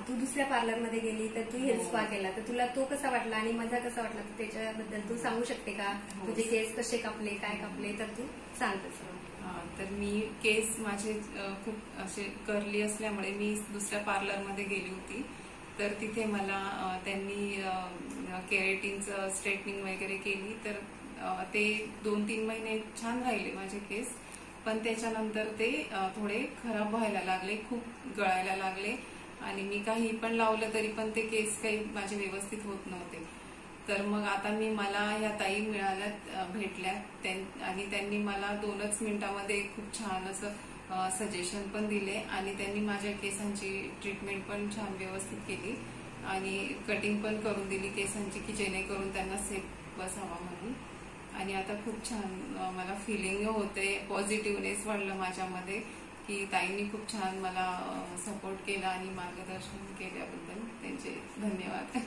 तू दुसऱ्या पार्लरमध्ये गेली तर तू हेअर स्पा केला, तर तुला तो कसा वाटला आणि माझा कसा वाटला, तर त्याच्याबद्दल तू सांगू शकते का? तुझे केस कसे कापले, काय कापले, तर तू सांग तसं. तर मी केस माझे खूप असे कर्ली असल्यामुळे मी दुसऱ्या पार्लरमध्ये गेली होती. तर तिथे मला त्यांनी केरेटिनचं स्ट्रेटनिंग वगैरे केली. तर ते 2-3 महिने छान राहिले माझे केस, पण त्याच्यानंतर ते थोडे खराब व्हायला लागले, खूप गळायला लागले आणि मी काही पण लावलं तरी पण ते केस काही माझे व्यवस्थित होत नव्हते. तर मग आता मला ह्या ताई मिळाल्या, भेटल्या आणि त्यांनी मला 2च मिनिटांमध्ये खूप छान असं सजेशन पण दिले आणि त्यांनी माझ्या केसांची ट्रीटमेंट पण छान व्यवस्थित केली आणि कटिंग पण करून दिली केसांची, की जेणेकरून त्यांना सेफ बसावा म्हणून. आणि आता खूप छान मला फिलिंग होते, पॉझिटिव्हनेस वाढलं माझ्यामध्ये, की ताईंनी खूप छान मला सपोर्ट केला आणि मार्गदर्शन केल्याबद्दल त्यांचे धन्यवाद.